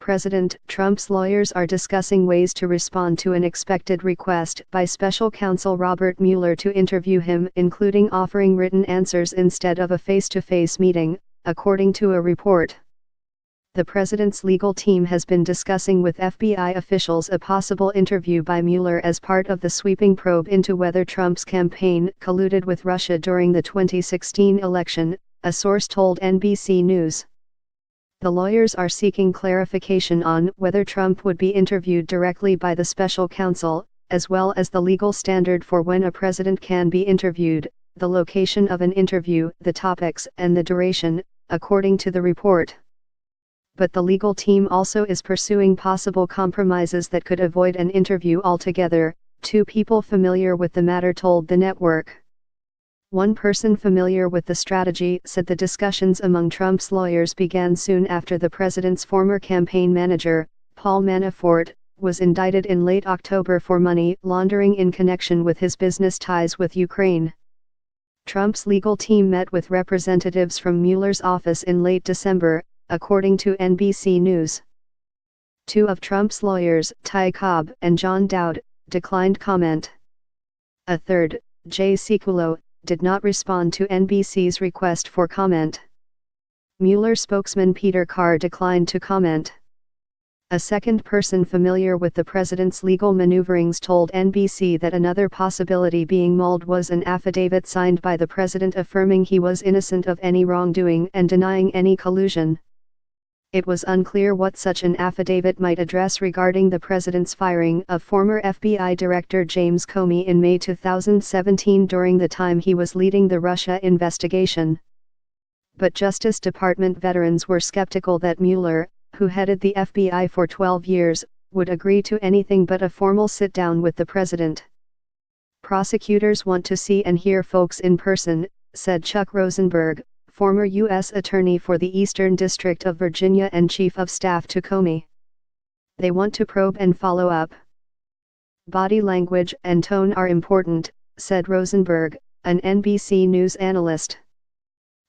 President Trump's lawyers are discussing ways to respond to an expected request by special counsel Robert Mueller to interview him, including offering written answers instead of a face-to-face meeting, according to a report. The president's legal team has been discussing with FBI officials a possible interview by Mueller as part of the sweeping probe into whether Trump's campaign colluded with Russia during the 2016 election, a source told NBC News. The lawyers are seeking clarification on whether Trump would be interviewed directly by the special counsel, as well as the legal standard for when a president can be interviewed, the location of an interview, the topics, and the duration, according to the report. But the legal team also is pursuing possible compromises that could avoid an interview altogether, two people familiar with the matter told the network. One person familiar with the strategy said the discussions among Trump's lawyers began soon after the president's former campaign manager, Paul Manafort, was indicted in late October for money laundering in connection with his business ties with Ukraine. Trump's legal team met with representatives from Mueller's office in late December, according to NBC News. Two of Trump's lawyers, Ty Cobb and John Dowd, declined comment. A third, Jay Sekulow, did not respond to NBC's request for comment. Mueller spokesman Peter Carr declined to comment. A second person familiar with the president's legal maneuverings told NBC that another possibility being mulled was an affidavit signed by the president affirming he was innocent of any wrongdoing and denying any collusion. It was unclear what such an affidavit might address regarding the president's firing of former FBI Director James Comey in May 2017 during the time he was leading the Russia investigation. But Justice Department veterans were skeptical that Mueller, who headed the FBI for 12 years, would agree to anything but a formal sit-down with the president. Prosecutors want to see and hear folks in person, said Chuck Rosenberg, former U.S. Attorney for the Eastern District of Virginia and Chief of Staff to Comey. They want to probe and follow up. Body language and tone are important, said Rosenberg, an NBC News analyst.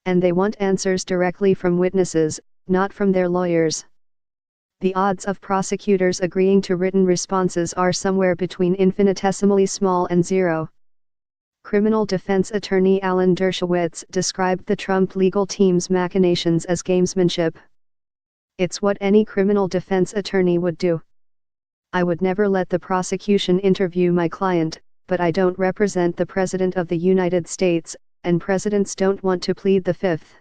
And they want answers directly from witnesses, not from their lawyers. The odds of prosecutors agreeing to written responses are somewhere between infinitesimally small and zero. Criminal defense attorney Alan Dershowitz described the Trump legal team's machinations as gamesmanship. It's what any criminal defense attorney would do. I would never let the prosecution interview my client, but I don't represent the President of the United States, and presidents don't want to plead the fifth.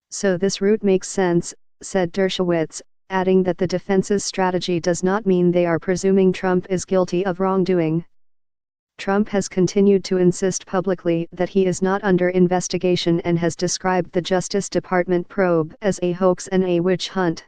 So this route makes sense, said Dershowitz, adding that the defense's strategy does not mean they are presuming Trump is guilty of wrongdoing. Trump has continued to insist publicly that he is not under investigation and has described the Justice Department probe as a hoax and a witch hunt.